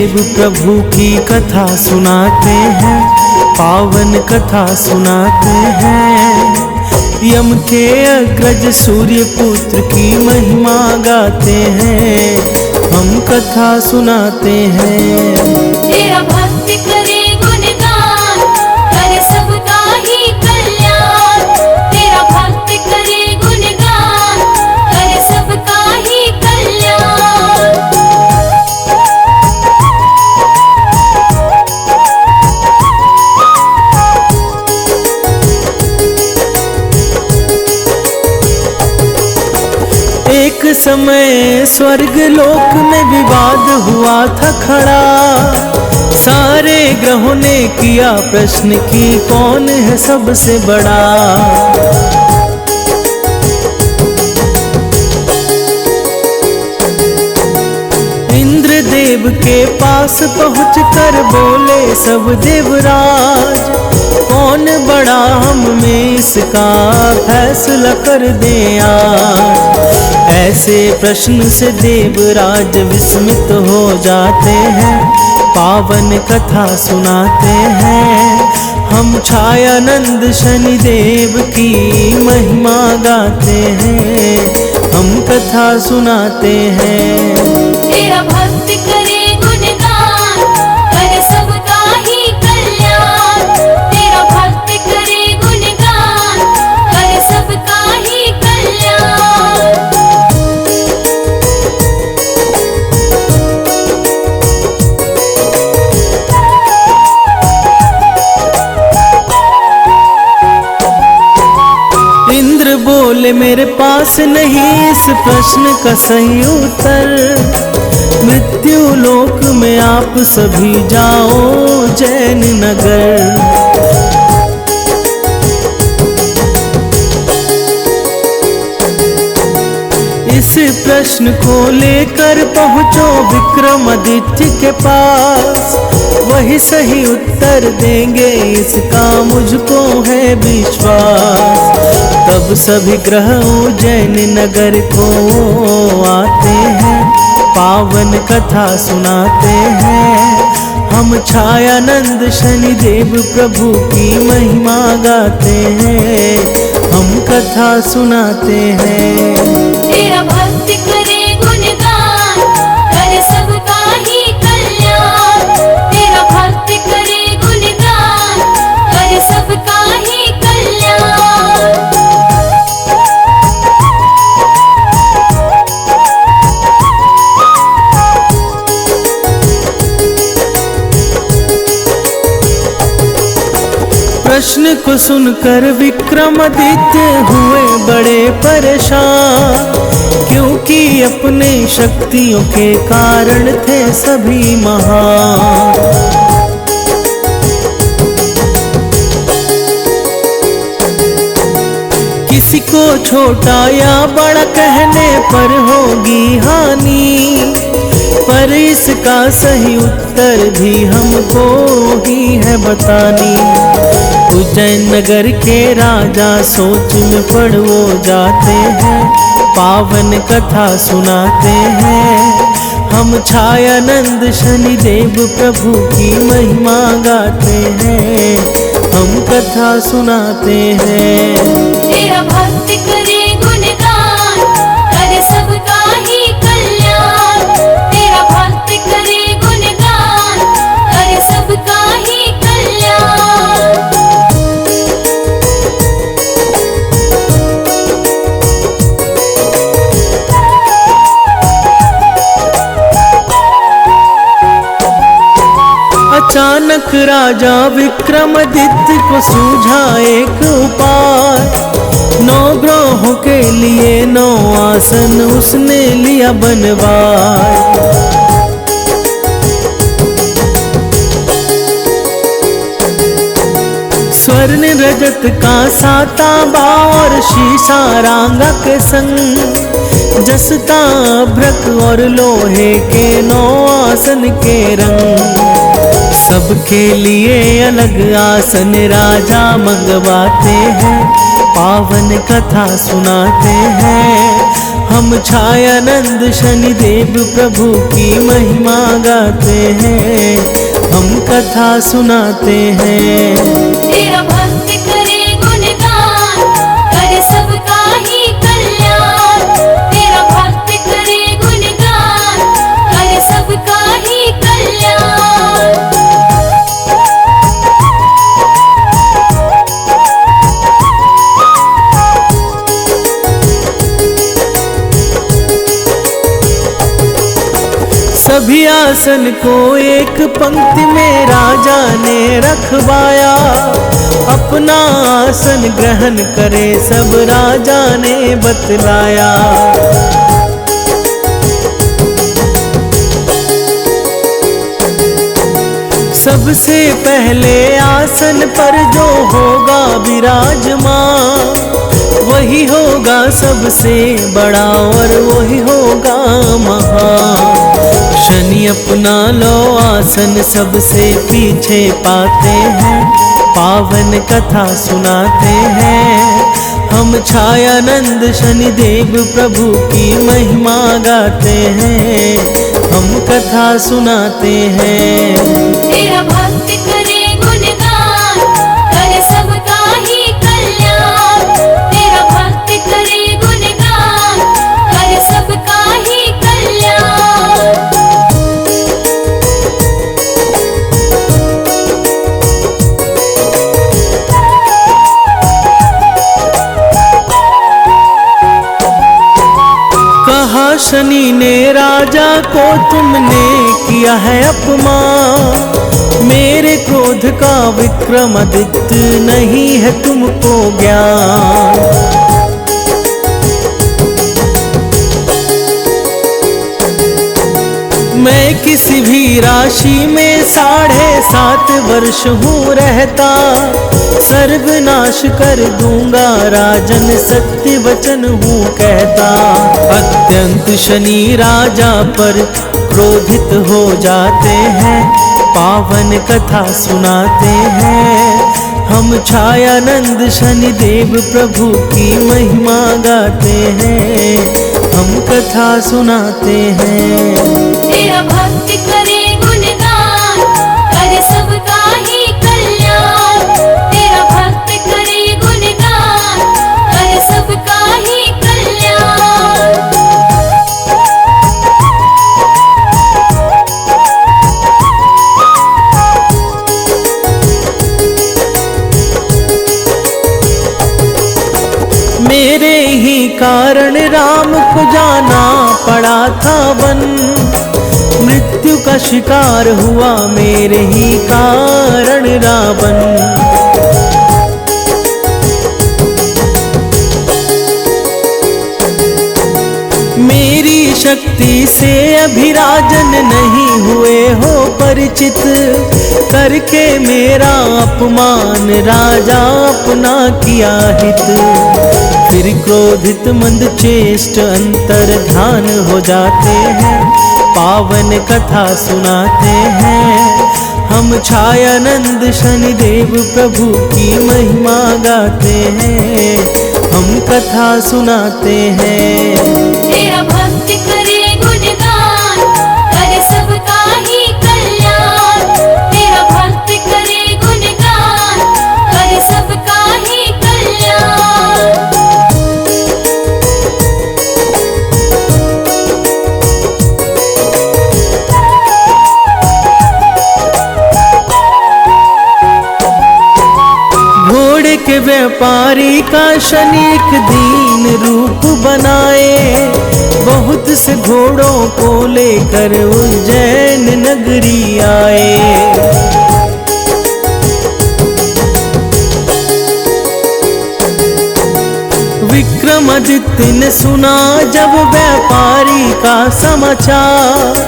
देव प्रभु की कथा सुनाते हैं, पावन कथा सुनाते हैं। यम के अग्रज सूर्य पुत्र की महिमा गाते हैं, हम कथा सुनाते हैं। तेरा भक्त करे गुणगान, करे सबका ही कल्याण। तेरा भक्त करे गुणगान, करे सबका ही कल्याण। एक समय स्वर्ग लोक में विवाद हुआ था खड़ा, सारे ग्रहों ने किया प्रश्न कि कौन है सबसे बड़ा। इंद्रदेव के पास पहुंचकर बोले सब देवराज, कौन बड़ा हम में इसका फैसला कर दे आज। ऐसे प्रश्न से देवराज विस्मित हो जाते हैं, पावन कथा सुनाते हैं। हम छायानंद शनिदेव की महिमा गाते हैं, हम कथा सुनाते हैं। तेरा भक्त करे गुणगान, करे सबका ही कल्याण। तेरा भक्त करे गुणगान, करे सबका ही कल्याण। इंद्र बोले मेरे पास नहीं इस प्रश्न का सही उत्तर, मृत्यु लोक में आप सभी जाओ जैन नगर। इस प्रश्न को लेकर पहुंचो विक्रमादित्य के पास, वही सही उत्तर देंगे इसका मुझको है विश्वास। तब सभी ग्रह उज्जैन नगर को आते हैं, पावन कथा सुनाते हैं। हम छायानंद शनिदेव प्रभु की महिमा गाते हैं, हम कथा सुनाते हैं। तेरा भक्त करे गुणगान, करे सबका ही कल्याण। तेरा भक्त करे गुणगान, करे सबका ही कल्याण। प्रश्न को सुनकर विक्रमादित्य हुए बड़े परेशान, क्योंकि अपने शक्तियों के कारण थे सभी महान। किसी को छोटा या बड़ा कहने पर होगी हानि, पर इसका सही उत्तर भी हमको ही है बतानी। उज्जैन नगर के राजा सोच में पड़ वो जाते हैं, पावन कथा सुनाते हैं। हम छायानंद शनिदेव प्रभु की महिमा गाते हैं, हम कथा सुनाते हैं। तेरा भक्त करे गुणगान, करे सबका ही कल्याण। तेरा भक्त करे गुणगान, करे सबका ही कल्याण। अचानक राजा विक्रमादित्य को सूझा एक उपाय, 9 ग्रहों के लिए 9 आसन उसने लिया बनवाए। स्वर्ण रजत का साताबा और शीशा रांगा के संग, जसता भ्रक और लोहे के 9 आसन के रंग। सबके लिए अलग आसन राजा मंगवाते हैं, पावन कथा सुनाते हैं। हम छायानंद शनिदेव प्रभु की महिमा गाते हैं, हम कथा सुनाते हैं। तेरा भक्त करे गुणगान, करे सबका ही कल्याण। तेरा भक्त करे गुणगान, करे सबका ही कल्याण। सभी आसन को एक पंक्ति में राजा ने रखवाया, अपना आसन ग्रहण करे सब राजा ने बतलाया। सबसे पहले आसन पर जो होगा विराजमान, वही होगा सबसे बड़ा और वही होगा महान। शनि अपना लो आसन सबसे पीछे पाते हैं, पावन कथा सुनाते हैं। हम छायानंद शनिदेव प्रभु की महिमा गाते हैं, हम कथा सुनाते हैं। तेरा भक्त करे गुणगान, करे सबका ही कल्याण। तेरा भक्त करे गुणगान, करे सबका ही कल्याण। कहा शनि ने राजा को तुमने किया है अपमान, मेरे क्रोध का विक्रमादित्य नहीं है तुमको ज्ञान। मैं किसी भी राशि में 7.5 वर्ष हूँ रहता, सर्वनाश कर दूंगा राजन सत्य वचन हूँ कहता। अत्यंत शनि राजा पर क्रोधित हो जाते हैं, पावन कथा सुनाते हैं। हम छायानंद शनिदेव प्रभु की महिमा गाते हैं, हम कथा सुनाते हैं। तेरा भक्त करे गुणगान, करे सबका ही कल्याण। तेरा भक्त करे गुणगान, करे सबका ही कल्याण। मेरे ही कारण राम को जाना पड़ा था वन, मृत्यु का शिकार हुआ मेरे ही कारण रावण। मेरी शक्ति से अभी राजन नहीं हुए हो परिचित, करके मेरा अपमान राजा अपना किया हित। फिर क्रोधित मंद चेष्ट अंतर ध्यान हो जाते हैं, पावन कथा सुनाते हैं। हम छायानंद शनिदेव प्रभु की महिमा गाते हैं, हम कथा सुनाते हैं। तेरा भक्त करे गुणगान, करे सबका ही कल्याण। तेरा भक्त करे गुणगान, करे सबका ही कल्याण। घोड़े के व्यापारी का शनि एक दीन रूप बनाए, बहुत से घोड़ों को लेकर उज्जैन नगरी आए। विक्रमादित्य ने सुना जब व्यापारी का समाचार,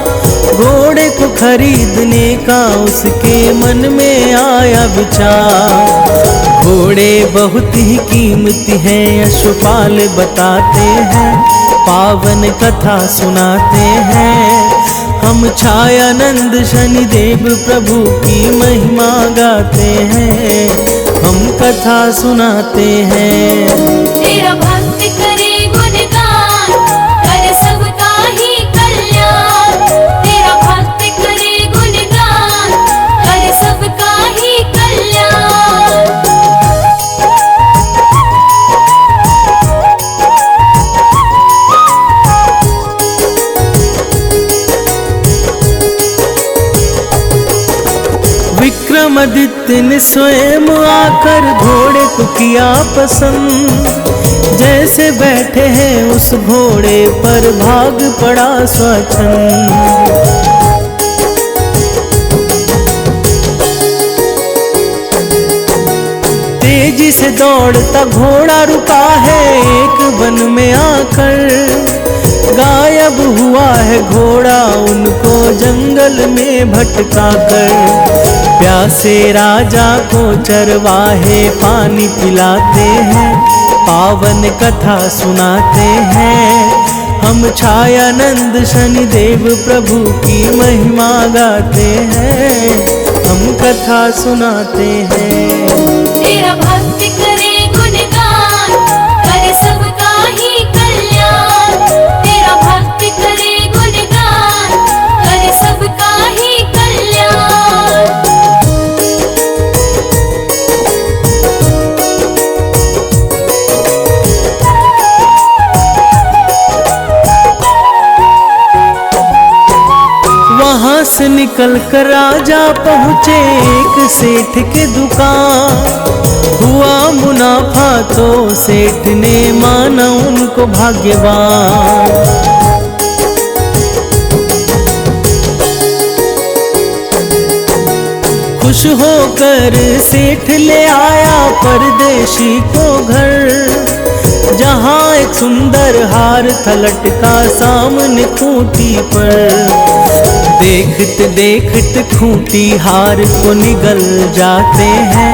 घोड़े को खरीदने का उसके मन में आया विचार। घोड़े बहुत ही कीमती हैं, यशपाल बताते हैं, पावन कथा सुनाते हैं। हम छायानंद शनिदेव प्रभु की महिमा गाते हैं, हम कथा सुनाते हैं। तेरा भक्त करे गुणगान, कर सबका ही कल्याण। तेरा भक्त करे गुणगान, कर सबका ही कल्याण। विक्रमादित्य ने स्वयं आकर घोड़े को किया पसंद, जैसे बैठे हैं उस घोड़े पर भाग पड़ा स्वच्छंद। तेजी से दौड़ता घोड़ा रुका है एक वन में आकर, गायब हुआ है घोड़ा उनको जंगल में भटका कर। प्यासे राजा को चरवाहे पानी पिलाते हैं, पावन कथा सुनाते हैं। हम छायानंद शनिदेव प्रभु की महिमा गाते हैं, हम कथा सुनाते हैं। तेरा भक्त करे गुणगान, कर सबका ही कल्याण। तेरा भक्त करे गुणगान, कर सबका ही कल्याण। वहां से निकल कर राजा पहुँचे एक सेठ के दुकान। हुआ मुनाफा तो सेठ ने माना उनको भाग्यवान। खुश होकर सेठ ले आया परदेशी को घर, जहाँ एक सुंदर हार था लटका सामने खूंटी पर। देखते देखते खूंटी हार को निगल जाते हैं,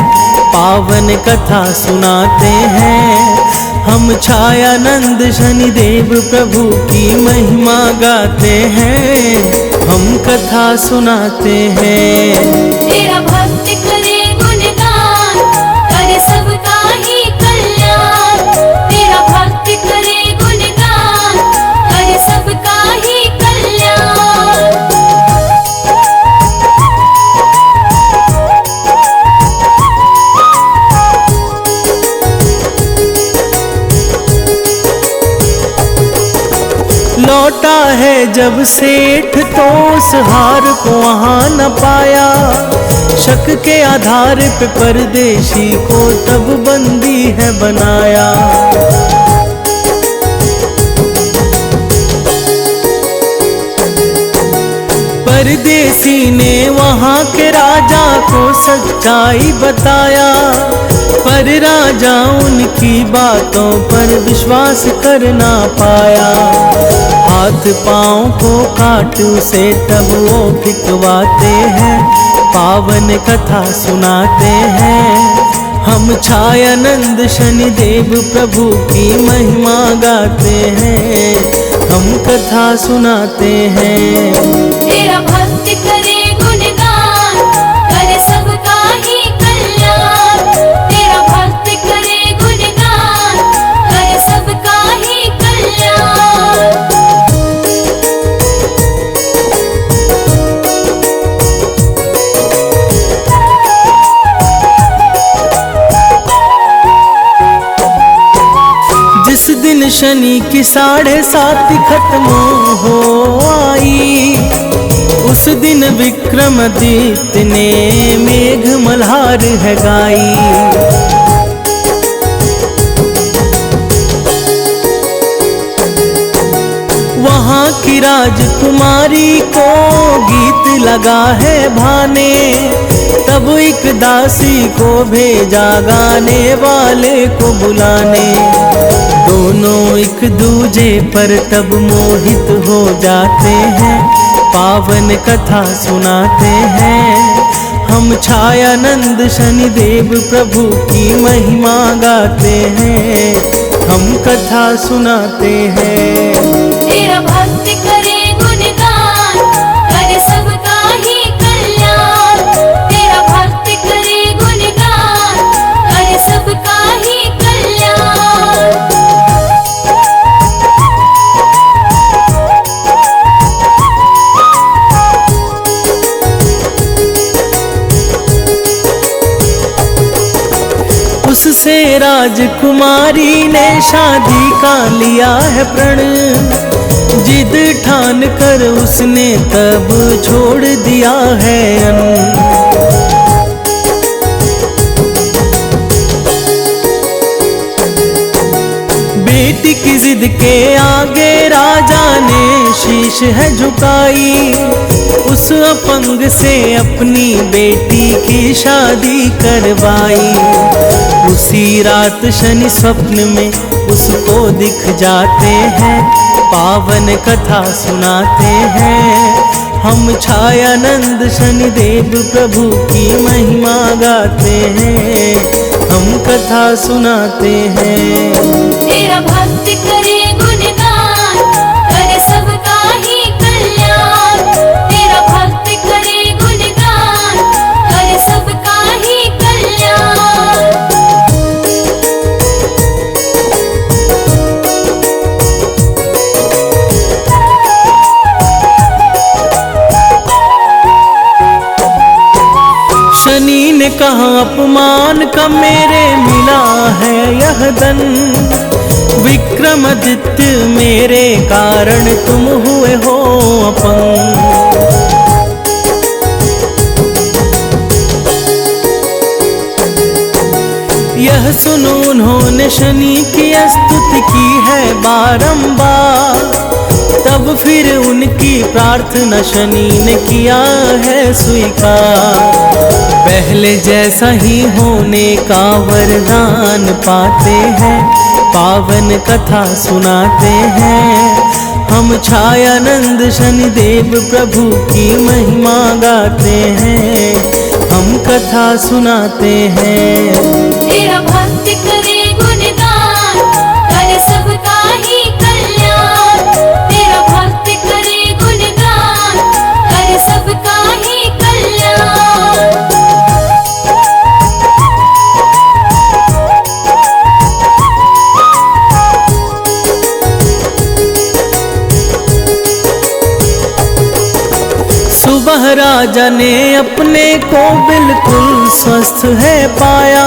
पावन कथा सुनाते हैं। हम छायानंद शनिदेव प्रभु की महिमा गाते हैं, हम कथा सुनाते हैं। तेरा भक्त करे गुणगान, कर सबका ही कल्याण। तेरा भक्त करे गुणगान, कर सबका ही कल्याण। लौटा है जब सेठ तो उस हार को वहां न पाया। शक के आधार पे परदेशी को तब बंदी है बनाया। परदेसी ने वहां के राजा को सच्चाई बताया, पर राजा उनकी बातों पर विश्वास कर ना पाया। हाथ पाँव को काट उसे तब वो फिकवाते हैं, पावन कथा सुनाते हैं। हम छायानंद शनिदेव प्रभु की महिमा गाते हैं, हम कथा सुनाते हैं। तेरा भक्त करे गुणगान, कर सबका ही कल्याण। तेरा भक्त करे गुणगान, कर सबका ही कल्याण। जिस दिन शनि की 7.5 खत्म हो आई, उस दिन विक्रमादित्य ने मेघ मल्हार है गाई। वहाँ की राजकुमारी को गीत लगा है भाने, तब एक दासी को भेजा गाने वाले को बुलाने। दोनों एक दूजे पर तब मोहित हो जाते हैं, पावन कथा सुनाते हैं। हम छायानंद शनिदेव प्रभु की महिमा गाते हैं, हम कथा सुनाते हैं। तेरा भक्त करे गुणगान, कर सबका ही कल्याण। तेरा भक्त करे गुणगान, उससे राजकुमारी ने शादी का लिया है प्रण। जिद ठान कर उसने तब छोड़ दिया है अन्न। बेटी की जिद के आगे राजा ने शीश है झुकाई। उस अपंग से अपनी बेटी की शादी करवाई। उसी रात शनि स्वप्न में उसको दिख जाते हैं, पावन कथा सुनाते हैं। हम छायानंद शनिदेव प्रभु की महिमा गाते हैं, हम कथा सुनाते हैं। तेरा भक्त करे गुणगान, करे सबका ही कल्याण। तेरा भक्त करे गुणगान, करे सबका ही कल्याण। शनि ने कहा अपमान का मेरे मिला है यह दन। विक्रमादित्य मेरे कारण तुम हुए हो अपंग। यह सुनो उन्होंने शनि की स्तुति की है बारंबार। तब फिर उनकी प्रार्थना शनि ने किया है स्वीकार। पहले जैसा ही होने का वरदान पाते हैं, पावन कथा सुनाते हैं। हम छायानंद शनिदेव प्रभु की महिमा गाते हैं, हम कथा सुनाते हैं। तेरा भक्त करे गुणगान, करे सबका ही कल्याण। तेरा भक्त करे गुणगान, करे सबका ही कल्याण। सुबह राजा ने अपने को बिल्कुल स्वस्थ है पाया।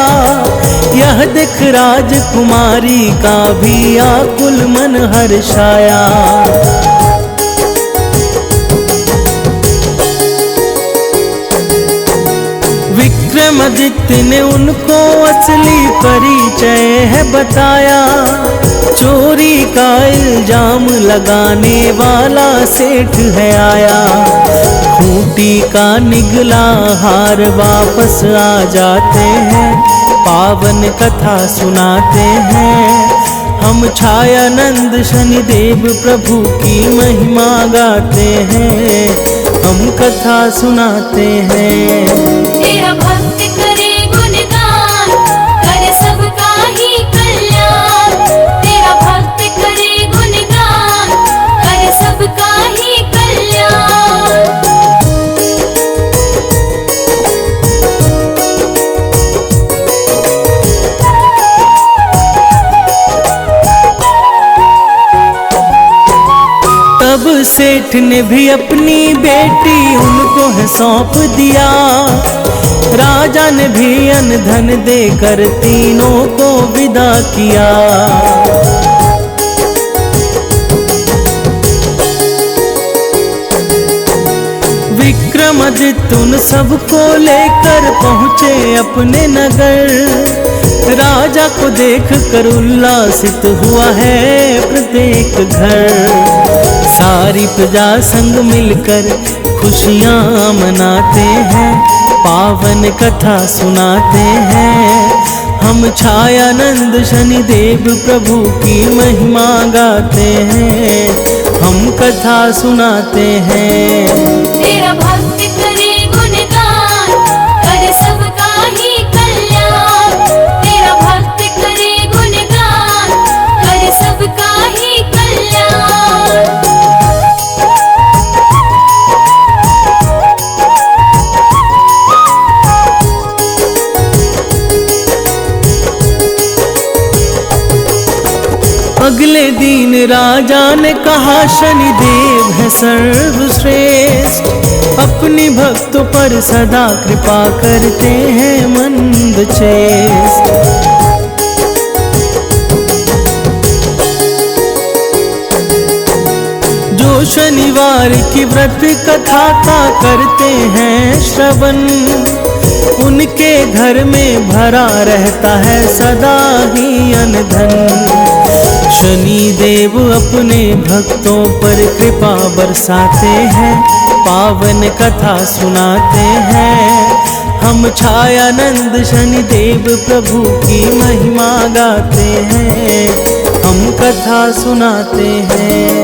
यह देख राजकुमारी का भी आकुल मन हर्षाया। विक्रमादित्य ने उनको असली परिचय है बताया। चोरी का इल्जाम लगाने वाला सेठ है आया। खूंटी का निगला हार वापस आ जाते हैं, पावन कथा सुनाते हैं। हम छायानंद शनिदेव प्रभु की महिमा गाते हैं, हम कथा सुनाते हैं। तेरा भक्त करे गुणगान, करे सबका ही कल्याण। तेरा भक्त करे गुणगान, करे सबका ही कल्याण। तब सेठ ने भी अपनी बेटी उनको है सौंप दिया। राजा ने भी अन्न धन देकर तीनों को विदा किया। विक्रमादित्य उन सबको लेकर पहुँचे अपने नगर। राजा को देख कर उल्लासित हुआ है प्रत्येक घर। सारी प्रजा संग मिलकर खुशियाँ मनाते हैं, पावन कथा सुनाते हैं। हम छायानंद शनिदेव प्रभु की महिमा गाते हैं, हम कथा सुनाते हैं। तेरा भक्त करे गुणगान, करे सबका ही कल्याण। तेरा भक्त करे गुणगान, करे सबका ही कल्याण। अगले दिन राजा ने कहा शनिदेव है सर्वश्रेष्ठ। अपनी भक्तों पर सदा कृपा करते हैं मंद चेष्ट। जो शनिवार की व्रत कथा का करते हैं श्रवण, उनके घर में भरा रहता है सदा ही अन्न धन। शनि देव अपने भक्तों पर कृपा बरसाते हैं, पावन कथा सुनाते हैं। हम छायानंद शनि देव प्रभु की महिमा गाते हैं, हम कथा सुनाते हैं।